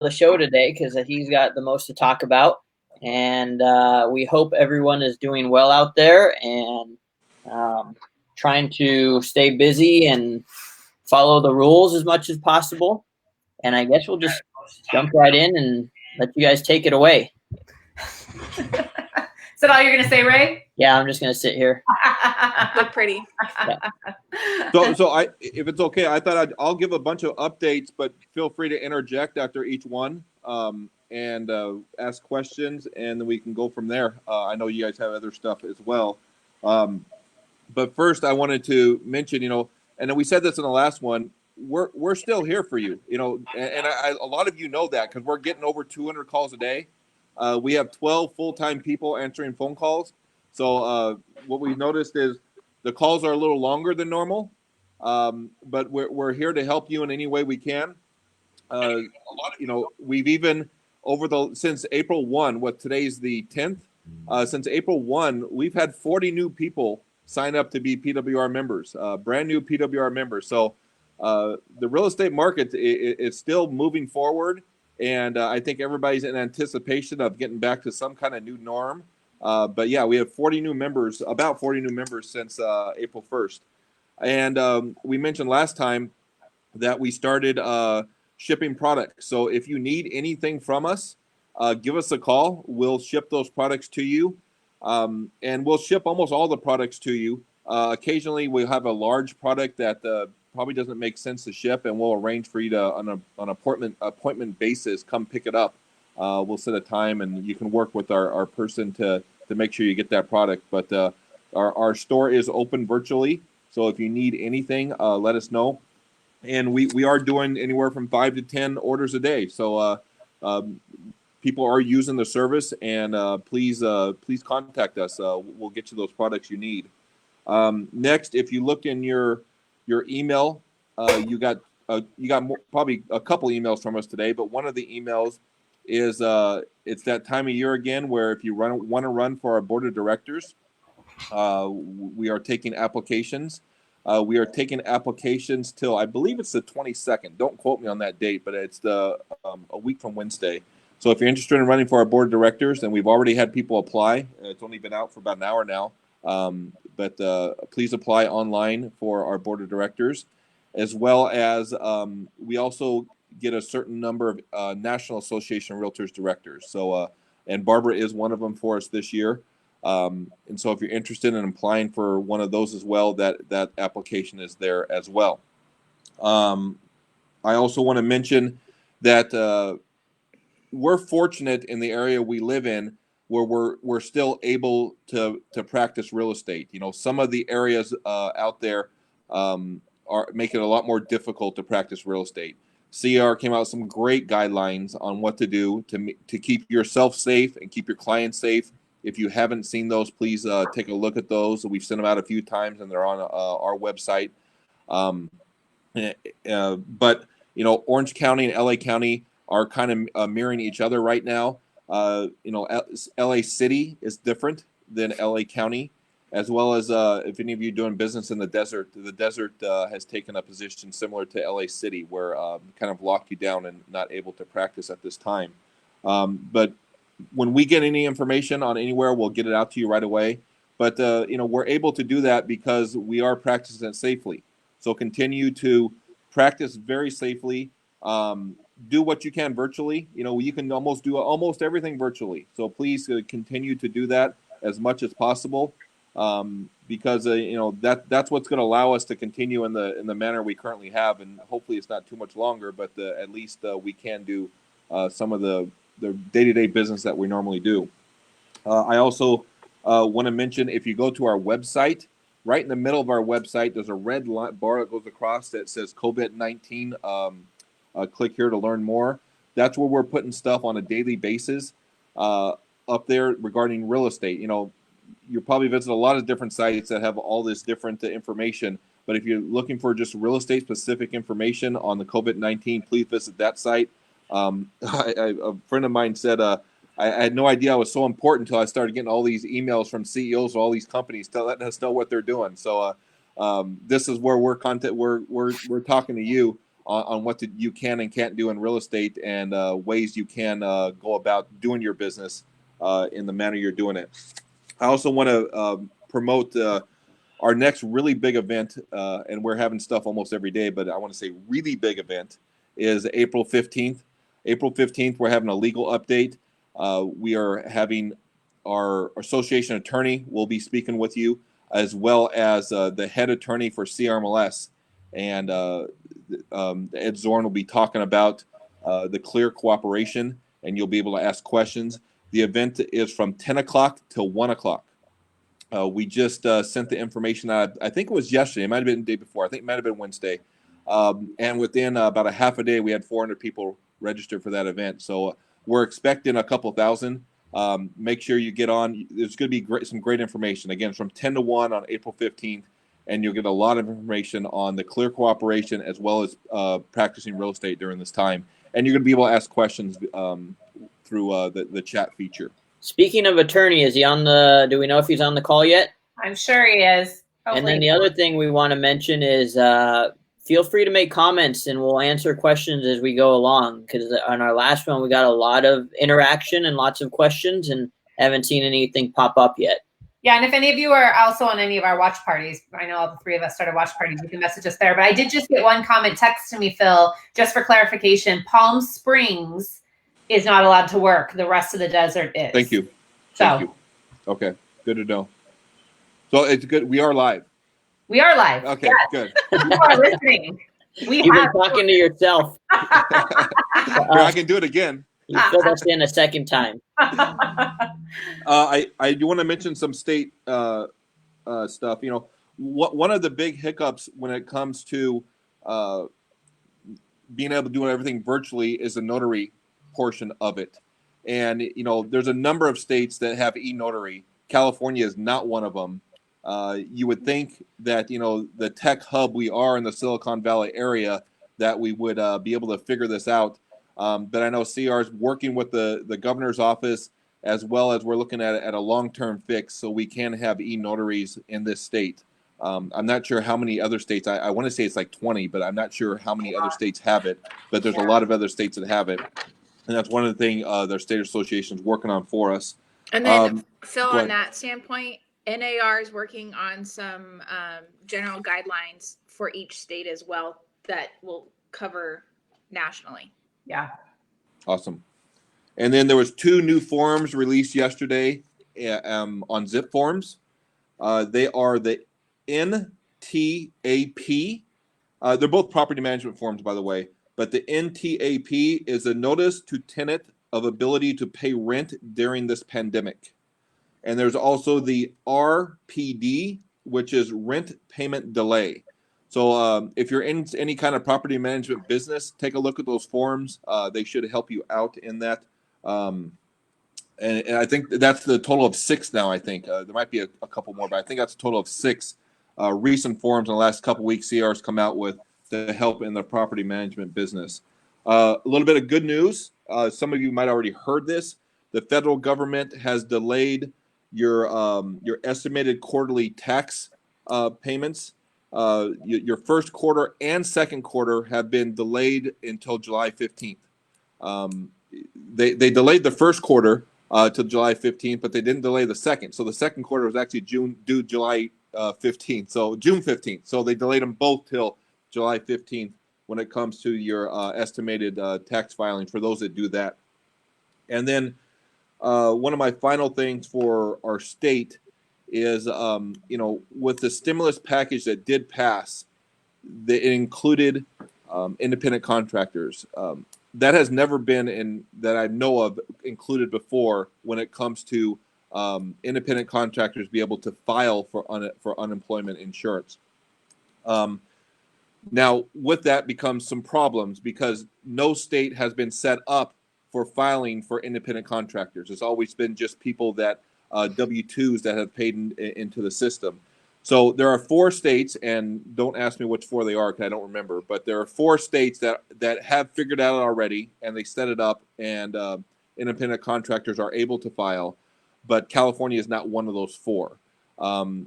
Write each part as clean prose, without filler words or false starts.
the show today because he's got the most to talk about. And we hope everyone is doing well out there and trying to stay busy and follow the rules as much as possible. And I guess we'll just jump right in and let you guys take it away. Is that all you're going to say, Ray? Yeah, I'm just going to sit here. Look pretty. Yeah. So if it's okay, I thought I'll give a bunch of updates, but feel free to interject after each one and ask questions, and then we can go from there. I know you guys have other stuff as well. But first, I wanted to mention, and then we said this in the last one, we're still here for you, and a lot of you know that because we're getting over 200 calls a day. We have 12 full-time people answering phone calls. So what we've noticed is the calls are a little longer than normal, but we're here to help you in any way we can. We've even since April 1, today's the 10th, since April 1, we've had 40 new people sign up to be PWR members, brand new PWR members. So the real estate market is still moving forward. And I think everybody's in anticipation of getting back to some kind of new norm. But yeah, we have about 40 new members since April 1st. And we mentioned last time that we started shipping products. So if you need anything from us, give us a call. We'll ship those products to you. And we'll ship almost all the products to you. Occasionally, we'll have a large product that probably doesn't make sense to ship, and we'll arrange for you to, on an appointment basis, come pick it up. We'll set a time, and you can work with our person to make sure you get that product. But our store is open virtually, so if you need anything, let us know. And we are doing anywhere from 5 to 10 orders a day. So people are using the service, and please contact us. We'll get you those products you need. Next, if you look in your email, you got probably a couple emails from us today, but one of the emails is it's that time of year again where if you want to run for our board of directors, we are taking applications. We are taking applications till I believe it's the 22nd. Don't quote me on that date, but it's a week from Wednesday. So if you're interested in running for our board of directors, and we've already had people apply, it's only been out for about an hour now. But please apply online for our board of directors, as well as we also get a certain number of National Association of Realtors directors. So, and Barbara is one of them for us this year. And so if you're interested in applying for one of those as well, that application is there as well. I also want to mention that we're fortunate in the area we live in where we're still able to practice real estate. Some of the areas out there are making it a lot more difficult to practice real estate. CR came out with some great guidelines on what to do to keep yourself safe and keep your clients safe. If you haven't seen those, please take a look at those. We've sent them out a few times, and they're on our website. But Orange County and LA County are kind of mirroring each other right now. LA City is different than LA County, as well as if any of you are doing business in the desert has taken a position similar to LA City, where kind of locked you down and not able to practice at this time. But when we get any information on anywhere, we'll get it out to you right away. But we're able to do that because we are practicing it safely. So continue to practice very safely. Do what you can virtually. You can almost do everything virtually. So please continue to do that as much as possible, because that's what's going to allow us to continue in the manner we currently have, and hopefully it's not too much longer. But at least we can do some of the day-to-day business that we normally do. I also want to mention, if you go to our website, right in the middle of our website, there's a red bar that goes across that says COVID-19. Click here to learn more. That's where we're putting stuff on a daily basis up there regarding real estate. You probably visit a lot of different sites that have all this different information. But if you're looking for just real estate specific information on the COVID-19, please visit that site. A friend of mine said, I had no idea I was so important until I started getting all these emails from CEOs of all these companies letting us know what they're doing. So this is where we're talking to you on what you can and can't do in real estate, and ways you can go about doing your business in the manner you're doing it. I also want to promote our next really big event, and we're having stuff almost every day, but I want to say really big event is April 15th. April 15th, we're having a legal update. We are having our association attorney will be speaking with you, as well as the head attorney for CRMLS. And Ed Zorn will be talking about the clear cooperation, and you'll be able to ask questions. The event is from 10 o'clock till 1 o'clock. We just sent the information out. I think it was yesterday. It might have been the day before. I think it might have been Wednesday. And within about a half a day, we had 400 people registered for that event. So we're expecting a couple thousand. Make sure you get on. There's going to be some great information. Again, from 10 to 1 on April 15th. And you'll get a lot of information on the clear cooperation, as well as practicing real estate during this time. And you're going to be able to ask questions through the chat feature. Speaking of attorney, is he on the, do we know if he's on the call yet? I'm sure he is. And then the other thing we want to mention is feel free to make comments, and we'll answer questions as we go along, because on our last one, we got a lot of interaction and lots of questions, and haven't seen anything pop up yet. Yeah, and if any of you are also on any of our watch parties, I know all the three of us started watch parties, you can message us there. But I did just get one comment text to me, Phil, just for clarification. Palm Springs is not allowed to work. The rest of the desert is. Thank you. So, Thank you. Okay, good to know. So it's good. We are live. We are live. Okay, yes. Good. You are listening. You've been talking to yourself. Here, I can do it again. You filled us in a second time. I do want to mention some state stuff. You know, one of the big hiccups when it comes to being able to do everything virtually is the notary portion of it. And, you know, there's a number of states that have eNotary. California is not one of them. You would think that, you know, the tech hub we are in the Silicon Valley area, that we would be able to figure this out. But I know CR is working with the governor's office, as well as we're looking at a long-term fix so we can have eNotaries in this state. I'm not sure how many other states. I want to say it's like 20, but I'm not sure how many other states have it. But there's a lot of other states that have it. And that's one of the things their state association is working on for us. And then, Phil, on that standpoint, NAR is working on some general guidelines for each state as well that will cover nationally. Yeah. Awesome. And then there was 2 new forms released yesterday on Zip Forms. They are the NTAP. They're both property management forms, by the way. But the NTAP is a notice to tenant of ability to pay rent during this pandemic. And there's also the RPD, which is rent payment delay. So if you're in any kind of property management business, take a look at those forms. They should help you out in that. And I think that's the total of 6 now, I think. There might be a couple more, but I think that's a total of 6 recent forms in the last couple weeks CR's come out with to help in the property management business. A little bit of good news. Some of you might already heard this. The federal government has delayed your estimated quarterly tax payments. Your first quarter and second quarter have been delayed until July 15th. They delayed the first quarter till July 15th, but they didn't delay the second. So the second quarter was actually due July 15th. So June 15th. So they delayed them both till July 15th when it comes to your estimated tax filing for those that do that. And then one of my final things for our state is, you know, with the stimulus package that did pass, it included independent contractors. That has never been that I know of included before when it comes to independent contractors be able to file for unemployment insurance. Now, with that becomes some problems because no state has been set up for filing for independent contractors. It's always been just people that W-2s that have paid into the system. So there are 4 states, and don't ask me which 4 they are because I don't remember, but there are 4 states that have figured out already, and they set it up, and independent contractors are able to file, but California is not one of those 4. The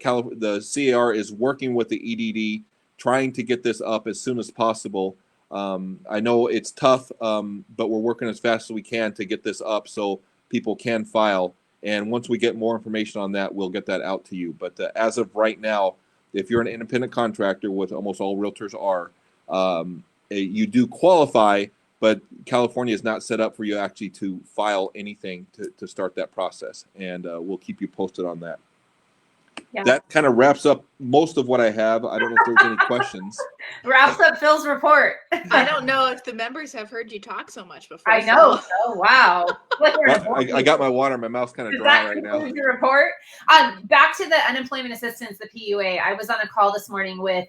CAR is working with the EDD trying to get this up as soon as possible. I know it's tough, but we're working as fast as we can to get this up so people can file. And once we get more information on that, we'll get that out to you. But as of right now, if you're an independent contractor, with almost all realtors are, you do qualify, but California is not set up for you actually to file anything to start that process. And we'll keep you posted on that. Yeah. That kind of wraps up most of what I have. I don't know if there's any questions. Wraps up Phil's report. I don't know if the members have heard you talk so much before. I know. So. Oh, wow. Well, I got my water. My mouth's kind of dry right now. Your report. Back to the unemployment assistance, the PUA. I was on a call this morning with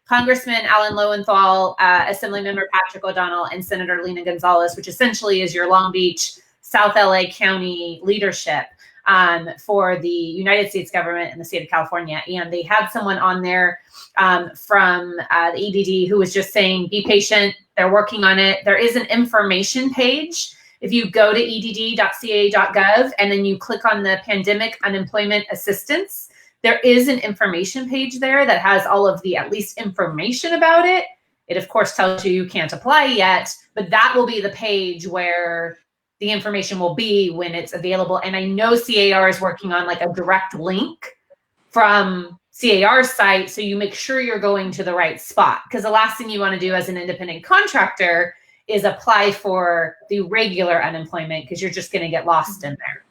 Congressman Alan Lowenthal, Assemblymember Patrick O'Donnell, and Senator Lena Gonzalez, which essentially is your Long Beach, South LA County leadership for the United States government and the state of California. And they had someone on there from the EDD who was just saying, be patient, they're working on it. There is an information page. If you go to edd.ca.gov and then you click on the pandemic unemployment assistance, there is an information page there that has all of the at least information about it. It, of course, tells you you can't apply yet, but that will be the page where the information will be when it's available. And I know CAR is working on like a direct link from CAR's site, so you make sure you're going to the right spot. Because the last thing you want to do as an independent contractor is apply for the regular unemployment, because you're just going to get lost in there.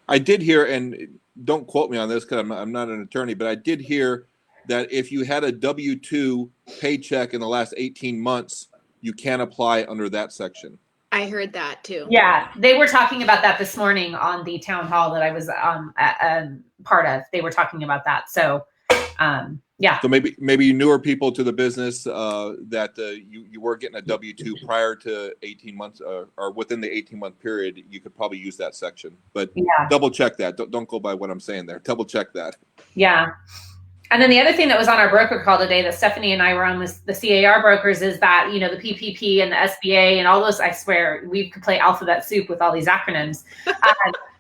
I did hear, and don't quote me on this because I'm not an attorney, but I did hear that if you had a W-2 paycheck in the last 18 months, you can apply under that section. I heard that too. Yeah, they were talking about that this morning on the town hall that I was part of. They were talking about that. So, yeah. So maybe newer people to the business that you were getting a W-2 prior to 18 months or within the 18-month period, you could probably use that section. But yeah, double check that. Don't go by what I'm saying there. Double check that. Yeah. And then the other thing that was on our broker call today that Stephanie and I were on with the CAR brokers is that, you know, the PPP and the SBA and all those, I swear, we could play alphabet soup with all these acronyms.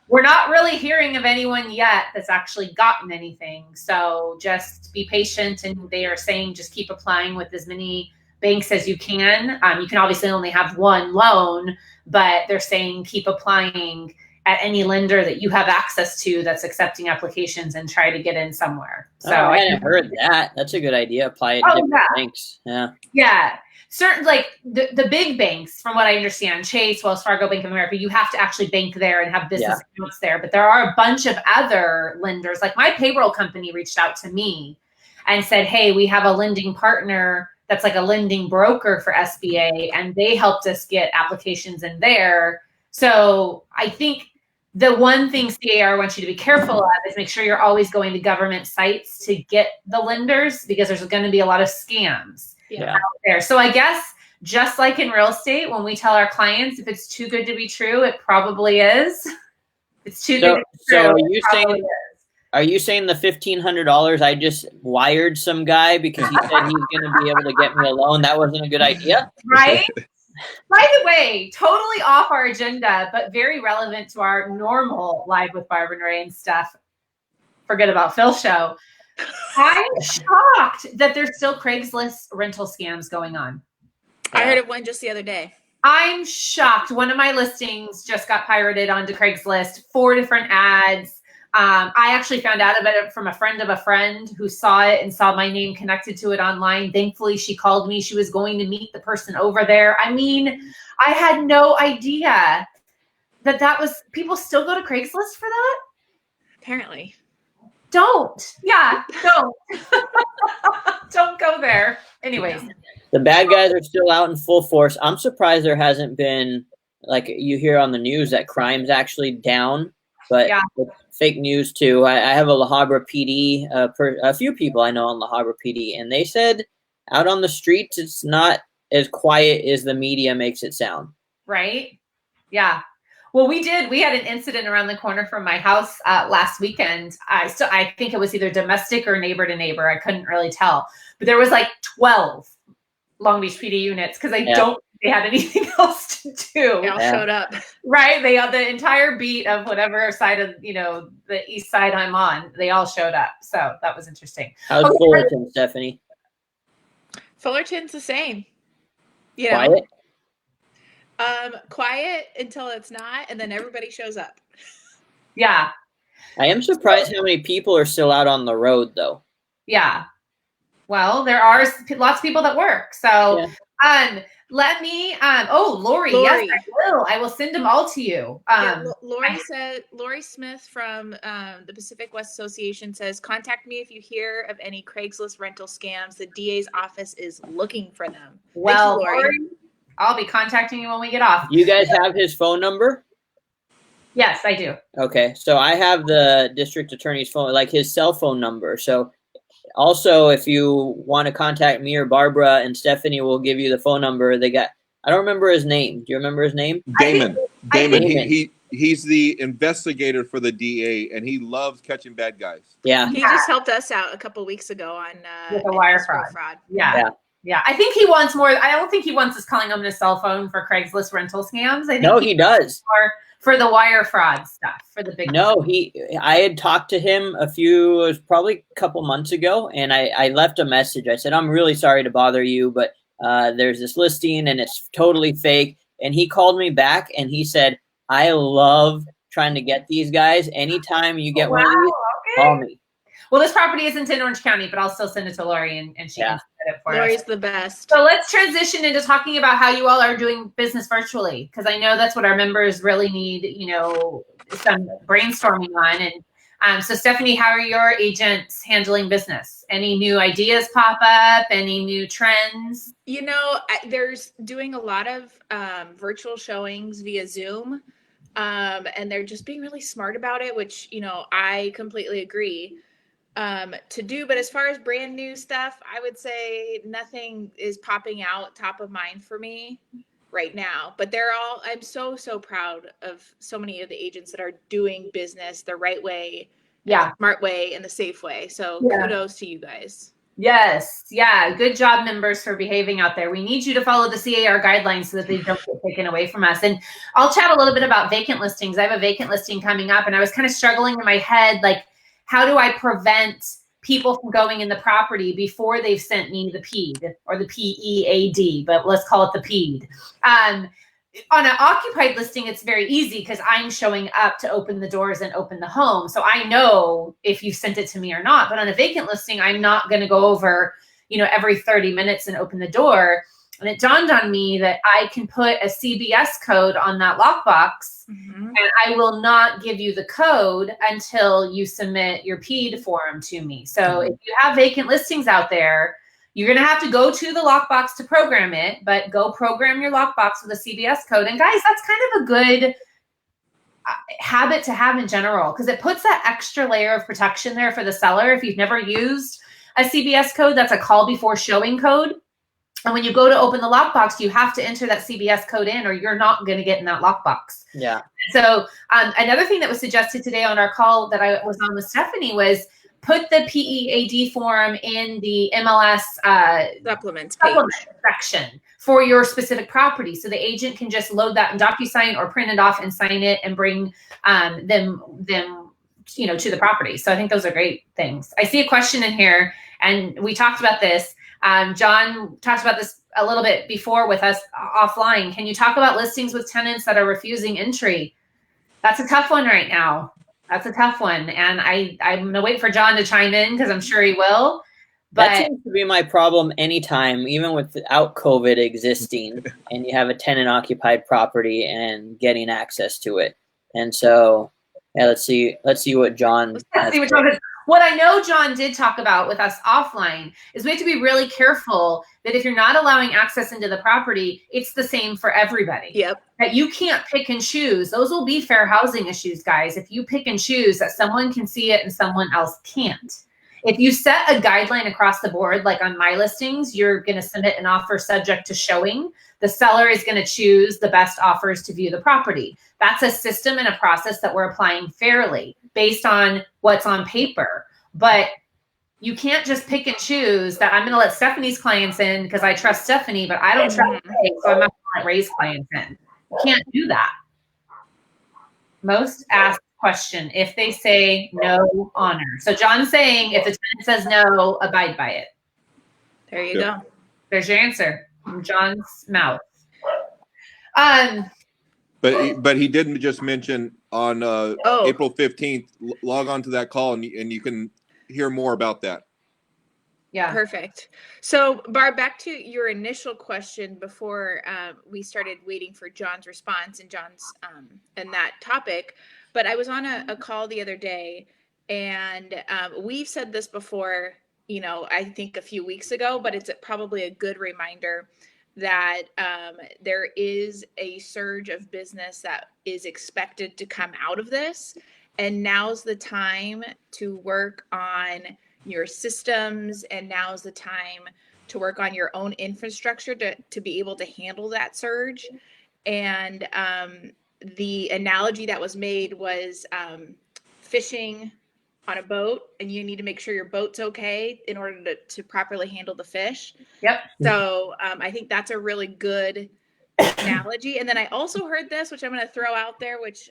We're not really hearing of anyone yet that's actually gotten anything. So just be patient. And they are saying just keep applying with as many banks as you can. You can obviously only have one loan, but they're saying keep applying at any lender that you have access to that's accepting applications and try to get in somewhere. So I hadn't heard that. That's a good idea. Apply at different banks. Yeah. Yeah. Certain, like the big banks, from what I understand, Chase, Wells Fargo, Bank of America, you have to actually bank there and have business accounts there. But there are a bunch of other lenders. Like my payroll company reached out to me and said, hey, we have a lending partner that's like a lending broker for SBA, and they helped us get applications in there. So I think the one thing CAR wants you to be careful of is make sure you're always going to government sites to get the lenders, because there's going to be a lot of scams out there. So I guess just like in real estate, when we tell our clients, if it's too good to be true, it probably is. It's too good to be true. So are you saying the $1,500 I just wired some guy because he said he's going to be able to get me a loan, that wasn't a good idea? Right? By the way, totally off our agenda, but very relevant to our normal Live with Barbara and Ray and stuff. Forget about Phil show. I'm shocked that there's still Craigslist rental scams going on. I heard of one just the other day. I'm shocked. One of my listings just got pirated onto Craigslist, 4 different ads. I actually found out about it from a friend of a friend who saw it and saw my name connected to it online. Thankfully, she called me. She was going to meet the person over there. I mean, I had no idea that was, people still go to Craigslist for that? Apparently. Don't. Yeah, don't. Don't go there. Anyways. The bad guys are still out in full force. I'm surprised there hasn't been, like you hear on the news, that crime's actually down. But fake news too. I have a La Habra PD, a few people I know on La Habra PD, and they said out on the streets it's not as quiet as the media makes it sound. Right? Yeah. Well, we had an incident around the corner from my house last weekend. I think it was either domestic or neighbor to neighbor. I couldn't really tell, but there was like 12 Long Beach PD units because I don't think they had anything else to do. They all showed up. Right. They the entire beat of whatever side of, the east side I'm on, they all showed up. So that was interesting. How's Fullerton, Stephanie? Fullerton's the same. You know, Quiet. Quiet until it's not, and then everybody shows up. Yeah. I am surprised how many people are still out on the road, though. Yeah. Well, there are lots of people that work. So, let me, Lori, yes, I will send them all to you. Lori Smith from the Pacific West Association says, contact me if you hear of any Craigslist rental scams. The DA's office is looking for them. Well, you, Lori, I'll be contacting you when we get off. You guys have his phone number? Yes, I do. Okay, so I have the district attorney's phone, like his cell phone number. So also, if you want to contact me or Barbara, and Stephanie will give you the phone number. They got, I don't remember his name. Do you remember his name? Damon. He's the investigator for the DA, and he loves catching bad guys. Yeah. He just helped us out a couple weeks ago on with a wire fraud. Yeah. I think he wants more. I don't think he wants us calling him on his cell phone for Craigslist rental scams. I think he does. For the wire fraud stuff, for the big. No, I had talked to him it was probably a couple months ago, and I left a message. I said, I'm really sorry to bother you, but there's this listing and it's totally fake. And he called me back and he said, I love trying to get these guys. Anytime you get one of these, call me. Well, this property isn't in Orange County, but I'll still send it to Lori and she can set it for us. Lori's the best. So let's transition into talking about how you all are doing business virtually, because I know that's what our members really need, some brainstorming on. And so Stephanie, how are your agents handling business? Any new ideas pop up? Any new trends? There's doing a lot of virtual showings via Zoom. And they're just being really smart about it, which, I completely agree. To do, but as far as brand new stuff, I would say nothing is popping out top of mind for me right now, but I'm so proud of so many of the agents that are doing business the right way, the smart way, and the safe way. So kudos to you guys. Yes. Yeah. Good job, members, for behaving out there. We need you to follow the CAR guidelines so that they don't get taken away from us. And I'll chat a little bit about vacant listings. I have a vacant listing coming up, and I was kind of struggling in my head, like, how do I prevent people from going in the property before they've sent me the PEAD or the PEAD, but let's call it the PEAD. On an occupied listing, it's very easy because I'm showing up to open the doors and open the home. So I know if you sent it to me or not. But on a vacant listing, I'm not going to go over, every 30 minutes and open the door. And it dawned on me that I can put a CBS code on that lockbox, and I will not give you the code until you submit your PEAD form to me. So if you have vacant listings out there, you're going to have to go to the lockbox to program it, but go program your lockbox with a CBS code. And guys, that's kind of a good habit to have in general, because it puts that extra layer of protection there for the seller. If you've never used a CBS code, that's a call before showing code. And when you go to open the lockbox, you have to enter that CBS code in, or you're not going to get in that lockbox. Yeah. So another thing that was suggested today on our call that I was on with Stephanie was put the PEAD form in the MLS supplement section for your specific property. So the agent can just load that in DocuSign or print it off and sign it and bring them to the property. So I think those are great things. I see a question in here, and we talked about this. John talked about this a little bit before with us offline. Can you talk about listings with tenants that are refusing entry? That's a tough one right now. That's a tough one. And I'm going to wait for John to chime in because I'm sure he will. But that seems to be my problem anytime, even without COVID existing, and you have a tenant occupied property and getting access to it. And so, let's see what John. What I know John did talk about with us offline is we have to be really careful that if you're not allowing access into the property, it's the same for everybody. Yep. That you can't pick and choose. Those will be fair housing issues, guys. If you pick and choose that someone can see it and someone else can't. If you set a guideline across the board, like on my listings, you're going to submit an offer subject to showing. The seller is going to choose the best offers to view the property. That's a system and a process that we're applying fairly based on what's on paper. But you can't just pick and choose that I'm going to let Stephanie's clients in because I trust Stephanie, but I don't trust Ray, so I'm not going to let Ray's clients in. You can't do that. Most asked question, if they say no, honor. So John's saying if the tenant says no, abide by it. There you go. There's your answer from John's mouth. But he didn't just mention on April 15th, log on to that call and you can hear more about that. Yeah. Perfect. So Barb, back to your initial question before we started waiting for John's response and John's and that topic. But I was on a call the other day, and we've said this before, I think a few weeks ago, but it's probably a good reminder that there is a surge of business that is expected to come out of this. And now's the time to work on your systems, and now's the time to work on your own infrastructure to be able to handle that surge. And the analogy that was made was fishing on a boat, and you need to make sure your boat's okay in order to properly handle the fish. Yep. So I think that's a really good analogy. And then I also heard this, which I'm going to throw out there, which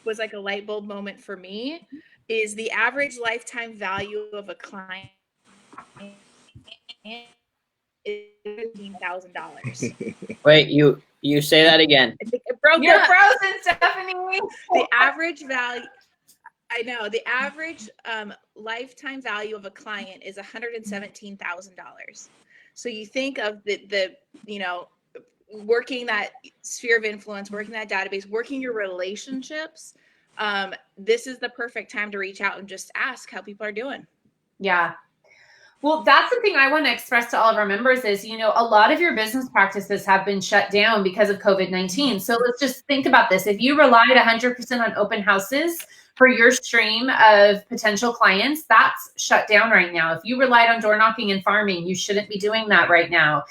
was like a light bulb moment for me, is the average lifetime value of a client is $15,000. Wait, you say that again? I think it broke. You're frozen, Stephanie. The average value. I know the average lifetime value of a client is $117,000. So you think of the working that sphere of influence, working that database, working your relationships. This is the perfect time to reach out and just ask how people are doing. Yeah. Well, that's the thing I want to express to all of our members is, a lot of your business practices have been shut down because of COVID-19. So let's just think about this. If you relied 100% on open houses for your stream of potential clients, that's shut down right now. If you relied on door knocking and farming, you shouldn't be doing that right now.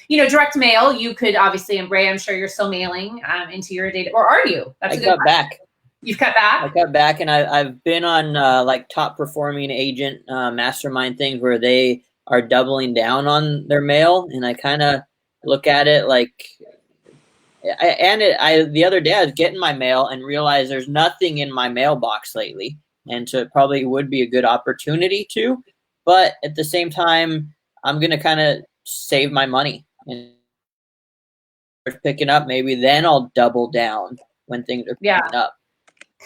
Direct mail, you could obviously, and Ray, I'm sure you're still mailing into your data, or are you? That's I cut back. You've cut back? I cut back, and I've been on like top performing agent mastermind things where they are doubling down on their mail, and I kind of look at it like, the other day I was getting my mail and realized there's nothing in my mailbox lately, and so it probably would be a good opportunity to, but at the same time, I'm gonna kind of save my money and picking up. Maybe then I'll double down when things are picking up.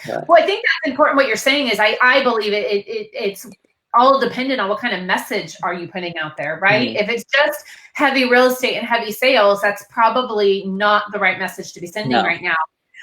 But. Well, I think that's important. What you're saying is, I believe it's all dependent on what kind of message are you putting out there, right? Mm-hmm. If it's just heavy real estate and heavy sales, that's probably not the right message to be sending right now.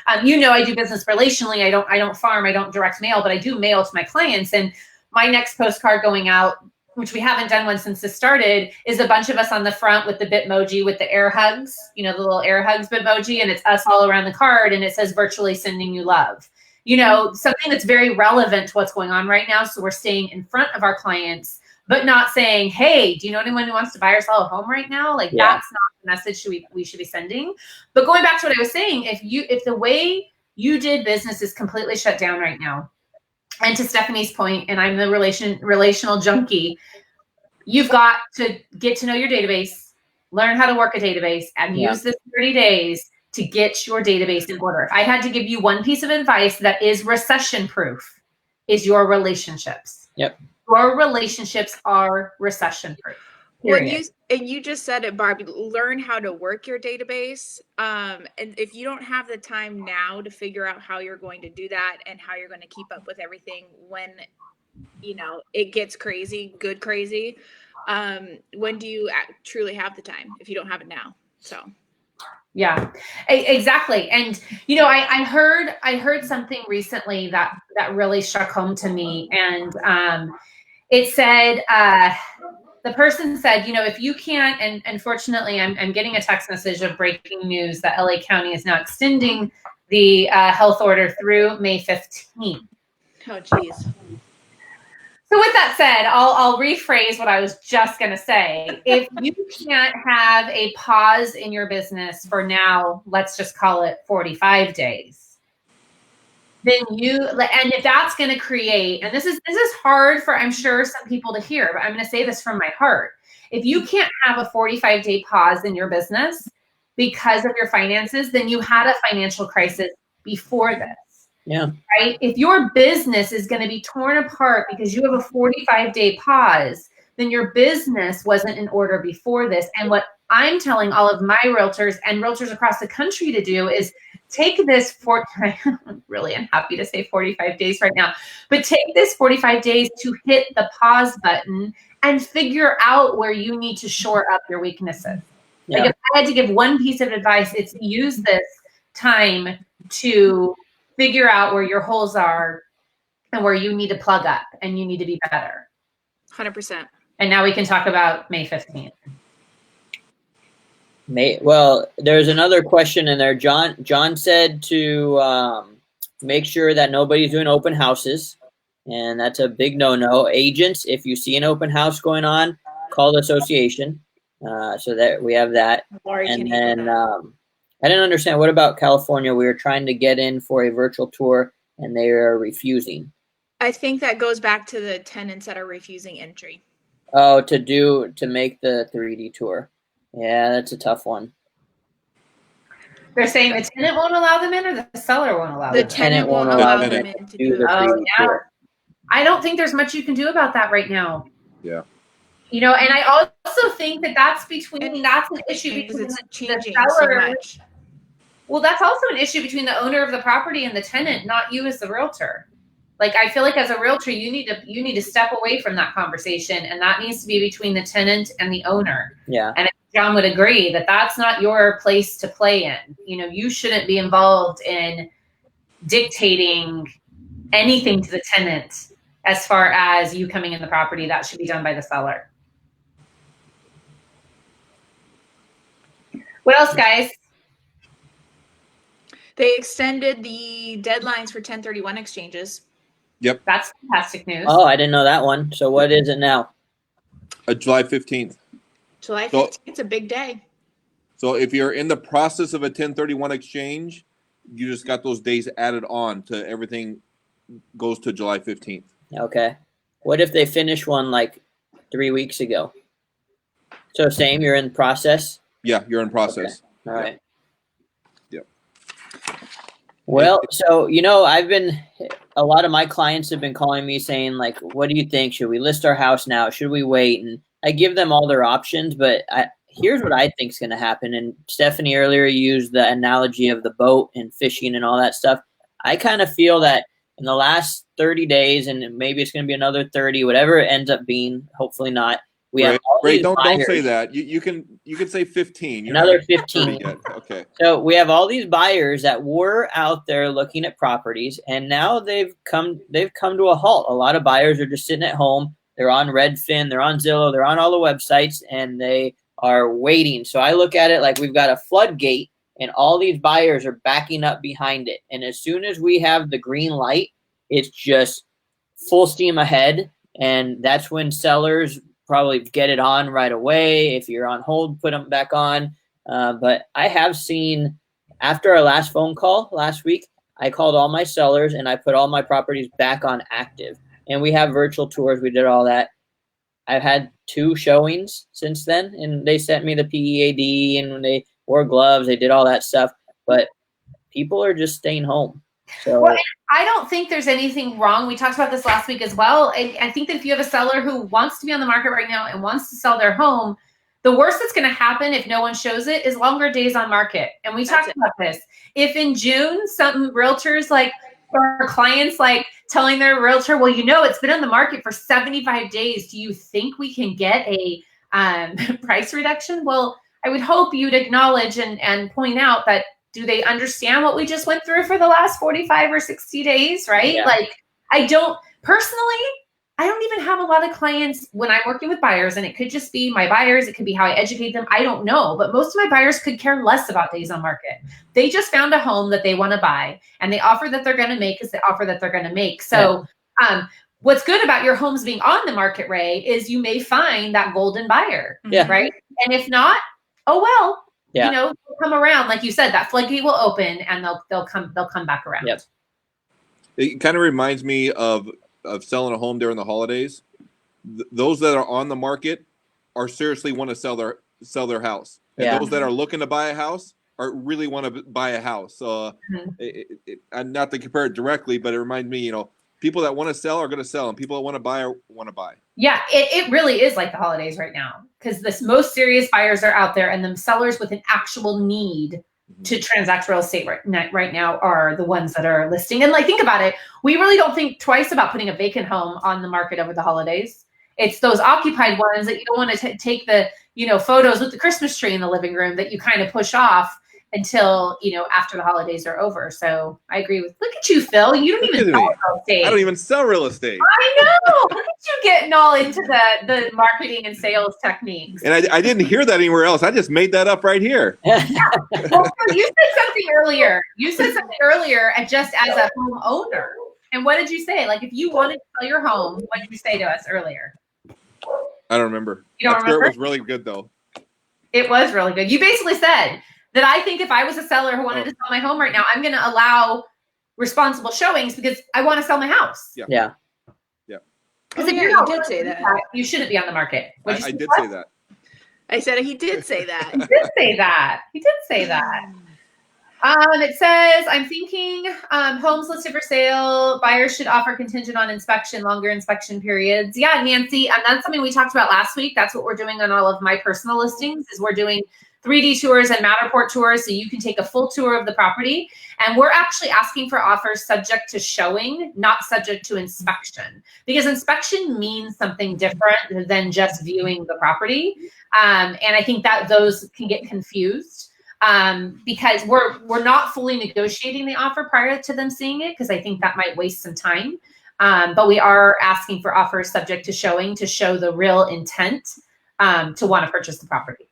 I do business relationally. I don't farm. I don't direct mail, but I do mail to my clients. And my next postcard going out, which we haven't done one since this started, is a bunch of us on the front with the Bitmoji with the air hugs, the little air hugs Bitmoji, and it's us all around the card, and it says virtually sending you love. Something that's very relevant to what's going on right now. So we're staying in front of our clients, but not saying, hey, do you know anyone who wants to buy or sell a home right now? That's not the message we should be sending. But going back to what I was saying, if the way you did business is completely shut down right now, and to Stephanie's point, and I'm the relational junkie, you've got to get to know your database, learn how to work a database, and use this 30 days to get your database in order. If I had to give you one piece of advice that is recession proof, is your relationships. Yep. Your relationships are recession proof. You just said it, Barbie, learn how to work your database. And if you don't have the time now to figure out how you're going to do that and how you're going to keep up with everything when, it gets crazy, when do you truly have the time if you don't have it now? So. Yeah, exactly. And, I heard something recently that really struck home to me. And it said, the person said, if you can't, and unfortunately, I'm getting a text message of breaking news that LA County is now extending the health order through May 15th. Oh, geez. So with that said, I'll rephrase what I was just going to say. If you can't have a pause in your business for now, let's just call it 45 days, then and if that's going to create, and this is hard for, I'm sure, some people to hear, but I'm going to say this from my heart. If you can't have a 45-day pause in your business because of your finances, then you had a financial crisis before this. Yeah. Right. If your business is going to be torn apart because you have a 45-day pause then your business wasn't in order before this. And what I'm telling all of my realtors and realtors across the country to do is take this for, I'm really unhappy to say 45 days right now, but take this 45 days to hit the pause button and figure out where you need to shore up your weaknesses. Yeah. Like if I had to give one piece of advice, it's use this time to figure out where your holes are and where you need to plug up and you need to be better. 100%. And now we can talk about May 15th. Well, there's another question in there. John said to make sure that nobody's doing open houses, and that's a big no-no. Agents, if you see an open house going on, call the association, so that we have that. And then I didn't understand, what about California? We were trying to get in for a virtual tour, and they are refusing. I think that goes back to the tenants that are refusing entry. Oh, to make the 3D tour. Yeah, that's a tough one. They're saying the tenant won't allow them in, or the seller won't allow them in? The tenant won't allow them in to do the 3D tour. I don't think there's much you can do about that right now. Yeah. You know, and I also think that's an issue between it's the changing seller. so much. Well, that's also an issue between the owner of the property and the tenant, not you as the realtor. Like, I feel like as a realtor, you need to step away from that conversation, and that needs to be between the tenant and the owner. Yeah. And John would agree that that's not your place to play in. You know, you shouldn't be involved in dictating anything to the tenant as far as you coming in the property. That should be done by the seller. What else, guys? They extended the deadlines for 1031 exchanges. Yep. That's fantastic news. Oh, I didn't know that one. So what is it now? July 15th. July 15th, it's a big day. So if you're in the process of a 1031 exchange, you just got those days added on to everything goes to July 15th. Okay. What if they finish one like 3 weeks ago? So same, you're in process? Yeah, you're in process. Okay. All right. Yep. Well, so, a lot of my clients have been calling me saying, like, what do you think? Should we list our house now? Should we wait? And I give them all their options, but here's what I think is going to happen. And Stephanie earlier used the analogy of the boat and fishing and all that stuff. I kind of feel that in the last 30 days, and maybe it's going to be another 30, whatever it ends up being, hopefully not. We have all these don't buyers. say that. You can say 15. Another 15. Okay. So we have all these buyers that were out there looking at properties, and now they've come to a halt. A lot of buyers are just sitting at home. They're on Redfin, they're on Zillow, they're on all the websites, and they are waiting. So I look at it like we've got a floodgate, and all these buyers are backing up behind it. And as soon as we have the green light, it's just full steam ahead, and that's when sellers probably get it on right away. If you're on hold, put them back on. But I have seen, after our last phone call last week, I called all my sellers and I put all my properties back on active. And we have virtual tours. We did all that. I've had 2 showings since then, and they sent me the PEAD, and when they wore gloves, they did all that stuff. But people are just staying home. So well, I don't think there's anything wrong. We talked about this last week as well. I think that if you have a seller who wants to be on the market right now and wants to sell their home, the worst that's going to happen if no one shows it is longer days on market. And we talked about this. If in June, some realtors or clients telling their realtor, well, it's been on the market for 75 days. Do you think we can get a price reduction? Well, I would hope you'd acknowledge and point out that, do they understand what we just went through for the last 45 or 60 days, right? Yeah. I don't even have a lot of clients when I'm working with buyers, and it could just be my buyers. It could be how I educate them. I don't know. But most of my buyers could care less about days on market. They just found a home that they want to buy, and the offer that they're going to make is the offer that they're going to make. So what's good about your homes being on the market, Ray, is you may find that golden buyer, right? And if not, oh, well. Yeah. They'll come around, like you said. That floodgate will open, and they'll come back around. Yep. It kind of reminds me of selling a home during the holidays. Those that are on the market are seriously want to sell their house, and those that are looking to buy a house really want to buy a house. So, not to compare it directly, but it reminds me, people that want to sell are going to sell, and people that want to buy are want to buy. Yeah, it really is like the holidays right now, because the most serious buyers are out there, and the sellers with an actual need to transact real estate right now are the ones that are listing. And like, think about it. We really don't think twice about putting a vacant home on the market over the holidays. It's those occupied ones that you don't want to take the, photos with the Christmas tree in the living room that you kind of push off until, after the holidays are over. So I agree with, look at you, Phil. You don't even sell real estate. I don't even sell real estate. I know. Look at you getting all into the marketing and sales techniques. And I didn't hear that anywhere else. I just made that up right here. Well, you said something earlier. Just as a home owner. And what did you say? Like, if you wanted to sell your home, what did you say to us earlier? I don't remember. You don't remember? It was really good, though. It was really good. You basically said that I think if I was a seller who wanted to sell my home right now, I'm going to allow responsible showings because I want to sell my house. Yeah. Because if you did say that, you shouldn't be on the market. I did say that. I said he did say that. He did say that. It says, I'm thinking homes listed for sale, buyers should offer contingent on inspection, longer inspection periods. Yeah, Nancy, and that's something we talked about last week. That's what we're doing on all of my personal listings is we're doing 3D tours and Matterport tours so you can take a full tour of the property. And we're actually asking for offers subject to showing, not subject to inspection, because inspection means something different than just viewing the property. And I think that those can get confused. Because we're not fully negotiating the offer prior to them seeing it, because I think that might waste some time. But we are asking for offers subject to showing to show the real intent to want to purchase the property.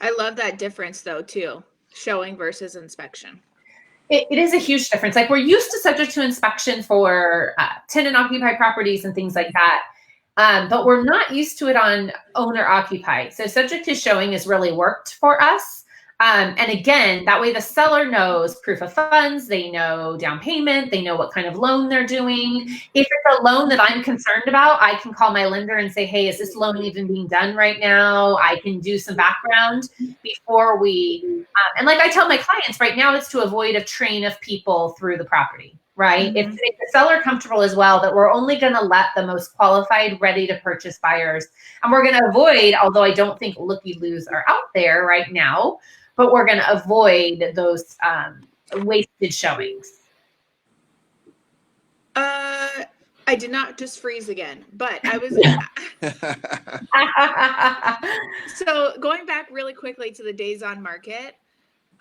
I love that difference though too, showing versus inspection. It is a huge difference. Like, we're used to subject to inspection for tenant occupied properties and things like that. But we're not used to it on owner occupied. So subject to showing has really worked for us. And again, that way the seller knows proof of funds, they know down payment, they know what kind of loan they're doing. If it's a loan that I'm concerned about, I can call my lender and say, hey, is this loan even being done right now? I can do some background before we, and like I tell my clients right now, it's to avoid a train of people through the property. Right. Mm-hmm. If the seller comfortable as well, that we're only going to let the most qualified, ready to purchase buyers. And we're going to avoid, although I don't think looky-loos are out there right now, but we're going to avoid those wasted showings. I did not just freeze again, but I was. So going back really quickly to the days on market.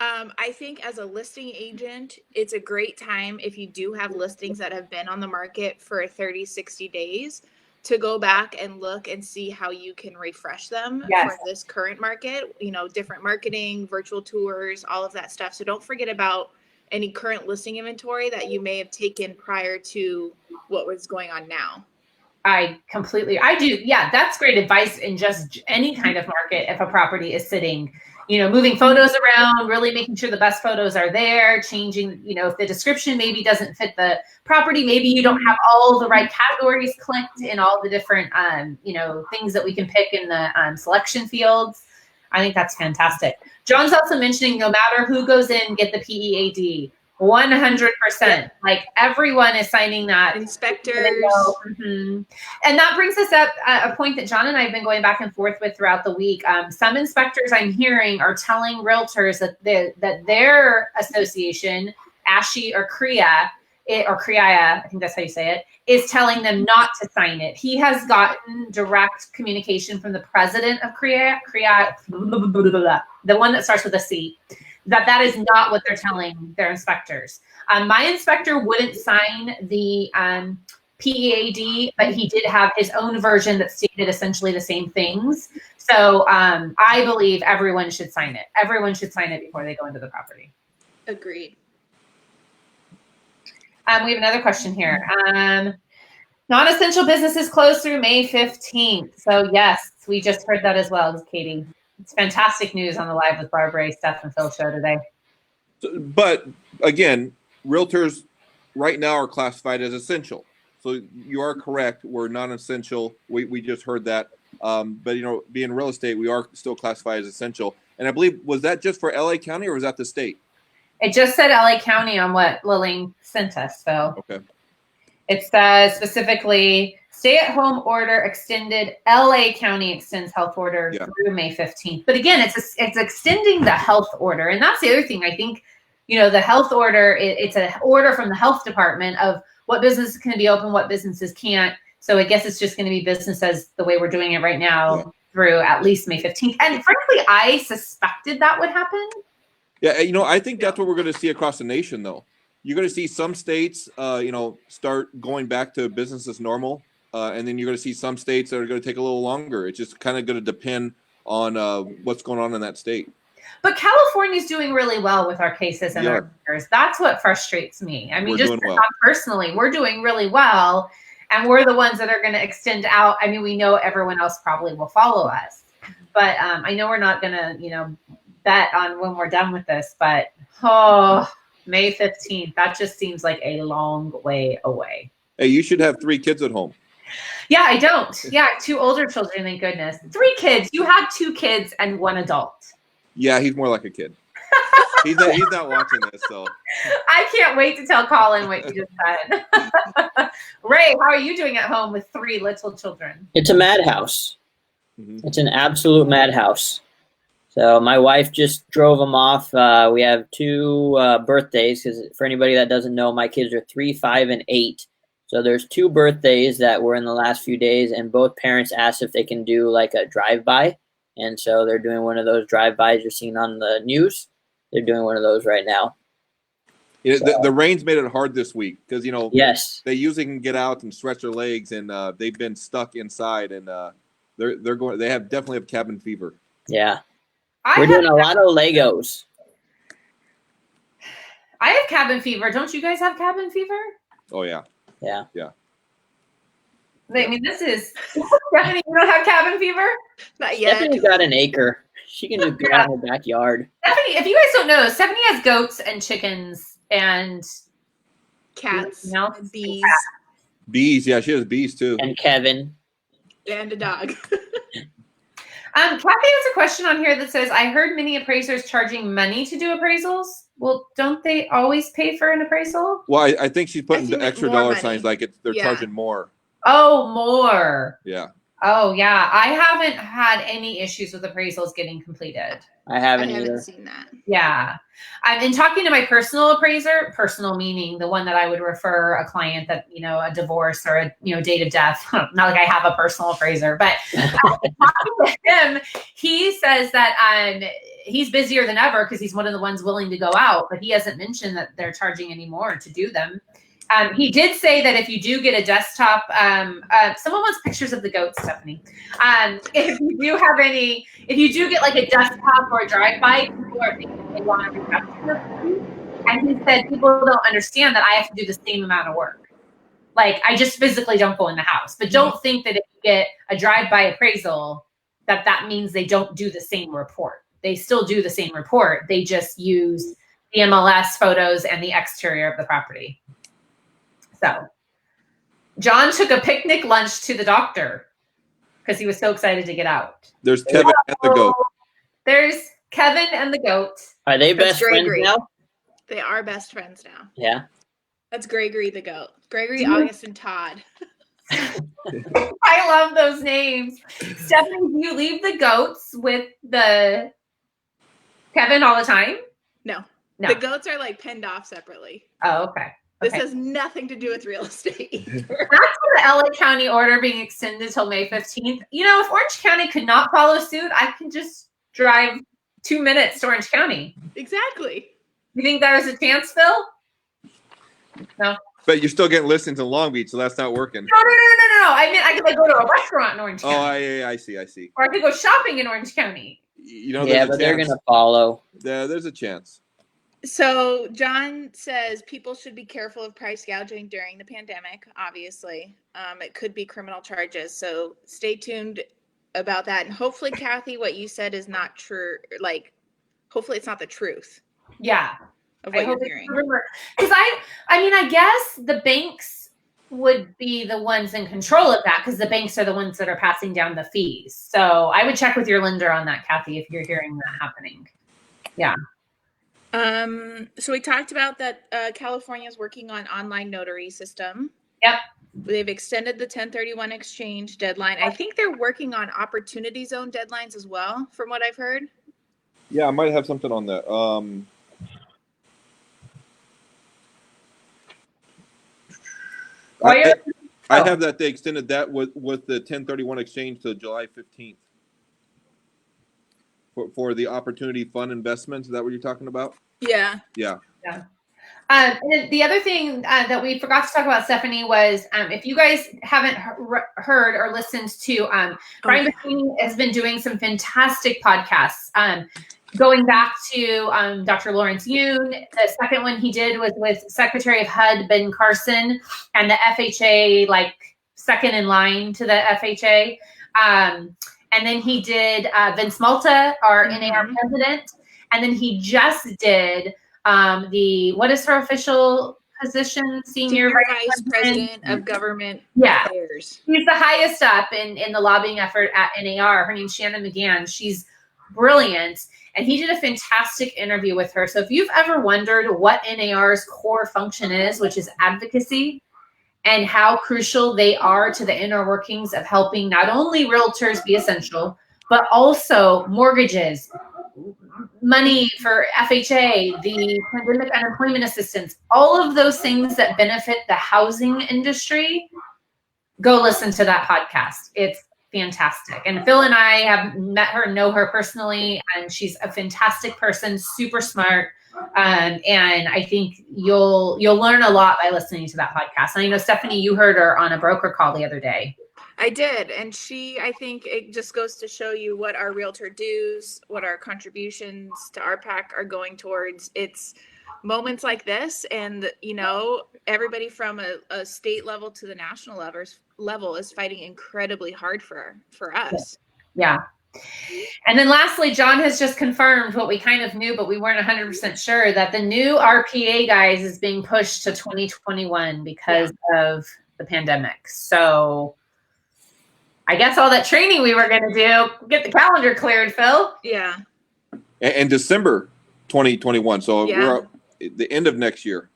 I think as a listing agent, it's a great time if you do have listings that have been on the market for 30, 60 days to go back and look and see how you can refresh them for this current market, different marketing, virtual tours, all of that stuff. So don't forget about any current listing inventory that you may have taken prior to what was going on now. I do. Yeah, that's great advice in just any kind of market. If a property is sitting, moving photos around, really making sure the best photos are there, changing, if the description maybe doesn't fit the property, maybe you don't have all the right categories clicked in all the different, things that we can pick in the selection fields. I think that's fantastic. John's also mentioning no matter who goes in, get the PEAD. 100%. Like, everyone is signing that. Inspectors. Mm-hmm. And that brings us up a point that John and I have been going back and forth with throughout the week. Some inspectors I'm hearing are telling realtors that their association, ASHI or CREA, I think that's how you say it, is telling them not to sign it. He has gotten direct communication from the president of CREA, the one that starts with a C, that is not what they're telling their inspectors. My inspector wouldn't sign the PEAD, but he did have his own version that stated essentially the same things. So I believe everyone should sign it. Everyone should sign it before they go into the property. Agreed. We have another question here. Non-essential businesses closed through May 15th. So yes, we just heard that as well, Katie. It's fantastic news on the Live with Barbara, Steph, and Phil show today. But again, realtors right now are classified as essential. So you are correct. We're non-essential. We just heard that. But being real estate, we are still classified as essential. And I believe, was that just for LA County or was that the state? It just said LA County on what Lillian sent us. So okay. It says specifically, stay-at-home order extended. LA County extends health order through May 15th. But again, it's extending the health order. And that's the other thing. I think, the health order, it's an order from the health department of what businesses can be open, what businesses can't. So I guess it's just going to be business as the way we're doing it right now through at least May 15th. And frankly, I suspected that would happen. Yeah, I think that's what we're going to see across the nation, though. You're going to see some states, start going back to business as normal. And then you're going to see some states that are going to take a little longer. It's just kind of going to depend on what's going on in that state. But California's doing really well with our cases and our numbers. That's what frustrates me. I mean, personally, we're doing really well. And we're the ones that are going to extend out. I mean, we know everyone else probably will follow us. But I know we're not going to, bet on when we're done with this. But, May 15th, that just seems like a long way away. Hey, you should have 3 kids at home. Yeah, I don't. Yeah, 2 older children, thank goodness. 3 kids. You have 2 kids and 1 adult. Yeah, he's more like a kid. He's not watching this, so. I can't wait to tell Colin what you just said. Ray, how are you doing at home with 3 little children? It's a madhouse. Mm-hmm. It's an absolute madhouse. So my wife just drove them off. We have 2 birthdays, because for anybody that doesn't know, my kids are 3, 5, and 8. So there's 2 birthdays that were in the last few days, and both parents asked if they can do like a drive-by. And so they're doing one of those drive-bys you're seeing on the news. They're doing one of those right now. Yeah, so, the rain's made it hard this week because, yes, they usually can get out and stretch their legs, and they've been stuck inside, and they definitely have cabin fever. Yeah. We're doing a lot of Legos. I have cabin fever. Don't you guys have cabin fever? Oh, yeah. Yeah. Yeah. I mean, this is Stephanie. You don't have cabin fever? Not yet. Stephanie's got an acre. She can just go out in her backyard. Stephanie, if you guys don't know, Stephanie has goats and chickens and cats and bees. Bees, yeah, she has bees too. And Kevin. And a dog. Kathy has a question on here that says, I heard many appraisers charging money to do appraisals. Well, don't they always pay for an appraisal? Well, I think she's putting the extra dollar signs like they're charging more. Oh, more. Yeah. Oh, yeah. I haven't had any issues with appraisals getting completed. I haven't seen that. Yeah. I've been talking to my personal appraiser, personal meaning the one that I would refer a client that, a divorce or a, date of death. Not like I have a personal appraiser, but talking to him, he says that he's busier than ever because he's one of the ones willing to go out, but he hasn't mentioned that they're charging any more to do them. He did say that if you do get a desktop, someone wants pictures of the goats, Stephanie. If you do get like a desktop or a drive-by, people are thinking they want to recapture them. And he said people don't understand that I have to do the same amount of work. Like, I just physically don't go in the house. But don't think that if you get a drive-by appraisal, that means they don't do the same report. They still do the same report. They just use the MLS photos and the exterior of the property. So, John took a picnic lunch to the doctor because he was so excited to get out. There's Kevin and the goat. There's Kevin and the goat. Are they best friends now? They are best friends now. Yeah. That's Gregory the goat. Gregory, August, and Todd. I love those names. Stephanie, do you leave the goats with the Kevin all the time? No. The goats are like pinned off separately. Oh, okay. This has nothing to do with real estate. That's the LA County order being extended till May 15th. If Orange County could not follow suit, I can just drive 2 minutes to Orange County. Exactly. You think there's a chance, Phil? No. But you're still getting listings in Long Beach, so that's not working. No. I mean, I could go to a restaurant in Orange County. Oh, I see. Or I could go shopping in Orange County. Yeah, but they're going to follow. Yeah, there's a chance. So John says people should be careful of price gouging during the pandemic. Obviously, it could be criminal charges. So stay tuned about that. And hopefully, Kathy, what you said is not true. Like, hopefully, it's not the truth. Yeah, of what you're hearing. Because I guess the banks would be the ones in control of that because the banks are the ones that are passing down the fees. So I would check with your lender on that, Kathy, if you're hearing that happening. Yeah. So we talked about that California is working on online notary system. Yep. They've extended the 1031 exchange deadline. I think they're working on opportunity zone deadlines as well, from what I've heard. Yeah, I might have something on that. I have that they extended that with the 1031 exchange to July 15th for the opportunity fund investments. Is that what you're talking about? Yeah. Yeah. Yeah. And the other thing that we forgot to talk about, Stephanie, was if you guys haven't heard or listened to, Brian Buffini has been doing some fantastic podcasts. Going back to Dr. Lawrence Yoon, the second one he did was with Secretary of HUD Ben Carson and the FHA, like second in line to the FHA. And then he did Vince Malta, our NAR president. And then he just did what is her official position? Senior Vice President of Government Affairs. She's the highest up in the lobbying effort at NAR. Her name's Shannon McGann. She's brilliant. And he did a fantastic interview with her. So if you've ever wondered what NAR's core function is, which is advocacy, and how crucial they are to the inner workings of helping not only realtors be essential, but also mortgages, money for FHA, the pandemic unemployment assistance, all of those things that benefit the housing industry, go listen to that podcast. It's fantastic. And Phil and I have met her, know her personally, and she's a fantastic person, super smart. And I think you'll learn a lot by listening to that podcast. And I know, Stephanie, you heard her on a broker call the other day. I did. And I think it just goes to show you what our realtor dues, what our contributions to RPAC are going towards. It's moments like this. And, everybody from a state level to the national level is fighting incredibly hard for us. Yeah. And then lastly, John has just confirmed what we kind of knew, but we weren't 100% sure, that the new RPA guys is being pushed to 2021 because of the pandemic. So I guess all that training we were going to do, get the calendar cleared, Phil. Yeah. And December 2021. So we're at the end of next year.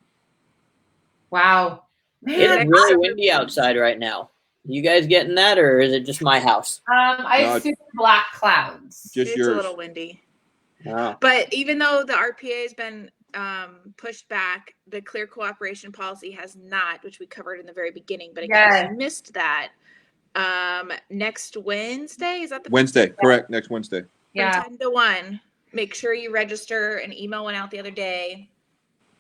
Wow. Man, it's really windy outside right now. You guys getting that, or is it just my house? I see black clouds. Just it's yours. A little windy. Wow. But even though the RPA has been pushed back, the clear cooperation policy has not, which we covered in the very beginning. But again, I missed that. Next Wednesday, is that the Wednesday? Correct. Next Wednesday. Yeah. From 10 to 1. Make sure you register. An email went out the other day.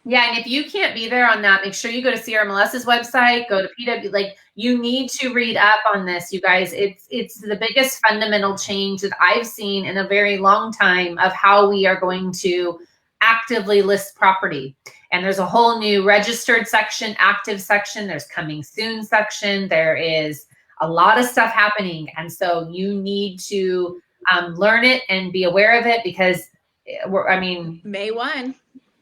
Yeah, and if you can't be there on that, make sure you go to CRMLS's website, go to PW. Like, you need to read up on this, you guys. It's the biggest fundamental change that I've seen in a very long time of how we are going to actively list property. And there's a whole new registered section, active section. There's coming soon section. There is a lot of stuff happening. And so you need to learn it and be aware of it, because May 1.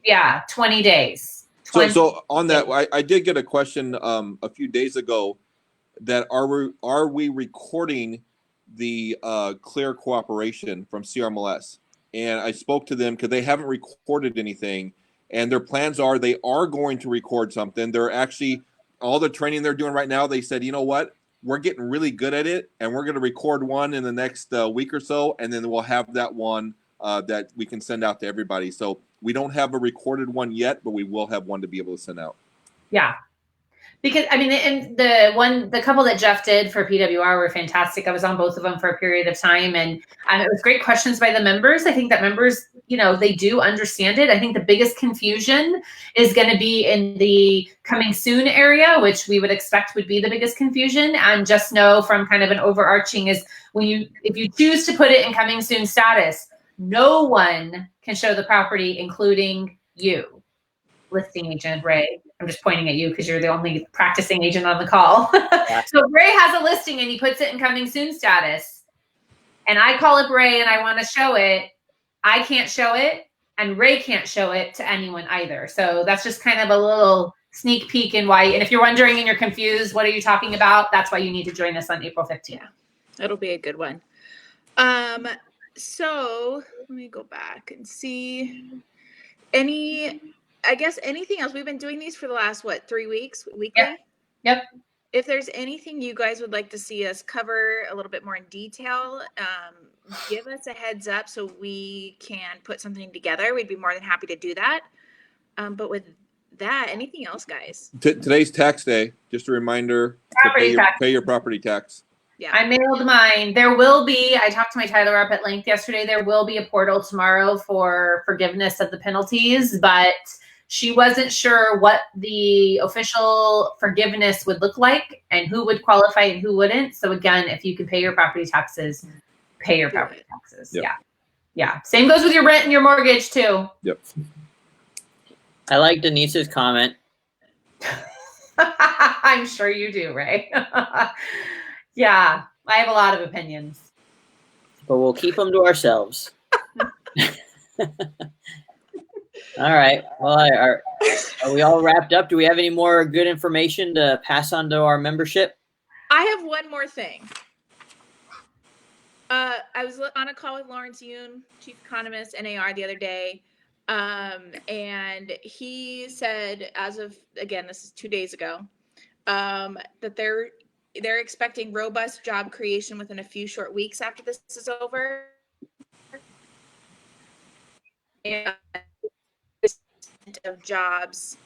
Yeah, 20 days. So on that, I did get a question a few days ago that are we recording the clear cooperation from CRMLS? And I spoke to them because they haven't recorded anything, and their plans are they are going to record something. They're actually, all the training they're doing right now, they said, you know what? We're getting really good at it, and we're going to record one in the next week or so, and then we'll have that one that we can send out to everybody. So we don't have a recorded one yet, but we will have one to be able to send out. Yeah. Because, and the couple that Jeff did for PWR were fantastic. I was on both of them for a period of time, and it was great questions by the members. I think that members, they do understand it. I think the biggest confusion is going to be in the coming soon area, which we would expect would be the biggest confusion. And just know from kind of an overarching is if you choose to put it in coming soon status, no one can show the property, including you, listing agent Ray. I'm just pointing at you because you're the only practicing agent on the call. So Ray has a listing and he puts it in coming soon status. And I call up Ray and I want to show it. I can't show it, and Ray can't show it to anyone either. So that's just kind of a little sneak peek in why. And if you're wondering and you're confused, what are you talking about? That's why you need to join us on April 15th. Yeah, it'll be a good one. So let me go back and see anything else. We've been doing these for the last, 3 weeks, weekly? Yep. If there's anything you guys would like to see us cover a little bit more in detail, give us a heads up so we can put something together. We'd be more than happy to do that. But with that, anything else, guys? Today's tax day. Just a reminder to pay your property tax. Yeah. I mailed mine. There will be, I talked to my title rep at length yesterday, there will be a portal tomorrow for forgiveness of the penalties, but she wasn't sure what the official forgiveness would look like and who would qualify and who wouldn't. So again, if you can pay your property taxes, pay your property taxes. Yep. Yeah. Yeah. Same goes with your rent and your mortgage too. Yep. I like Denise's comment. I'm sure you do, Ray. Yeah, I have a lot of opinions. But we'll keep them to ourselves. All right. Well, are we all wrapped up? Do we have any more good information to pass on to our membership? I have one more thing. I was on a call with Lawrence Yoon, chief economist, NAR, the other day. And he said, as of, again, this is 2 days ago, that they're expecting robust job creation within a few short weeks after this is over. And of jobs.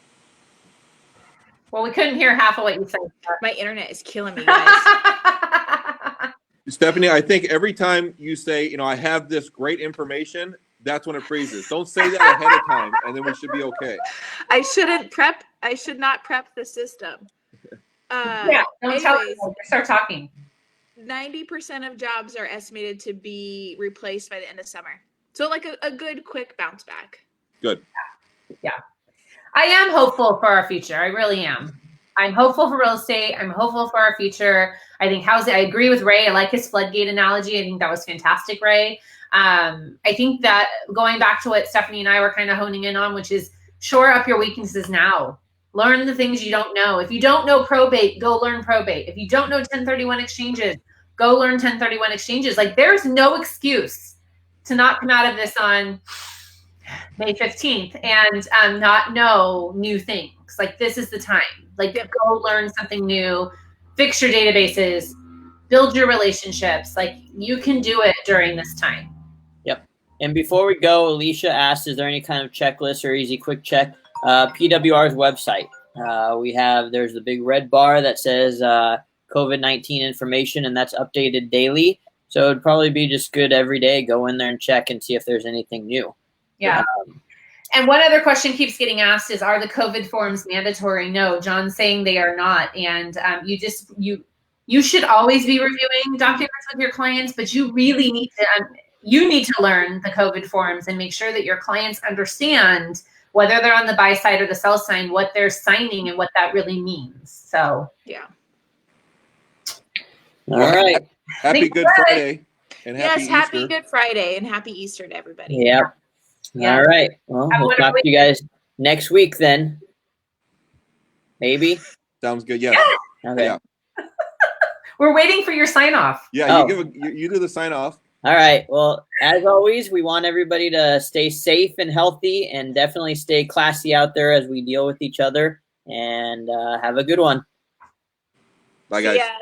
Well, we couldn't hear half of what you said. My internet is killing me, guys. Stephanie, I think every time you say, I have this great information, that's when it freezes. Don't say that ahead of time, and then we should be okay. I should not prep the system. Yeah, don't tell people. Start talking. 90% of jobs are estimated to be replaced by the end of summer. So like a good quick bounce back. Good. Yeah. I am hopeful for our future. I really am. I'm hopeful for real estate. I'm hopeful for our future. I think housing, I agree with Ray. I like his floodgate analogy. I think that was fantastic, Ray. I think that going back to what Stephanie and I were kind of honing in on, which is shore up your weaknesses now. Learn the things you don't know. If you don't know probate, go learn probate. If you don't know 1031 exchanges, go learn 1031 exchanges. Like there's no excuse to not come out of this on May 15th and not know new things. Like this is the time. Like go learn something new, fix your databases, build your relationships. Like you can do it during this time. Yep. And before we go, Alicia asked, is there any kind of checklist or easy quick check? PWR's website. There's the big red bar that says COVID-19 information, and that's updated daily. So it'd probably be just good every day. Go in there and check and see if there's anything new. Yeah. And one other question keeps getting asked is, are the COVID forms mandatory? No, John's saying they are not. And you should always be reviewing documents with your clients, but you really need to learn the COVID forms and make sure that your clients understand, whether they're on the buy side or the sell side, what they're signing and what that really means. So, yeah. All right. Happy Good Friday. And happy Good Friday and happy Easter to everybody. Yeah. All right. Well, we'll talk to you guys next week then. Maybe. Sounds good. Yeah. Okay. Yeah. We're waiting for your sign off. Yeah. You do the sign off. All right. Well, as always, we want everybody to stay safe and healthy and definitely stay classy out there as we deal with each other, and have a good one. Bye, guys. Yeah.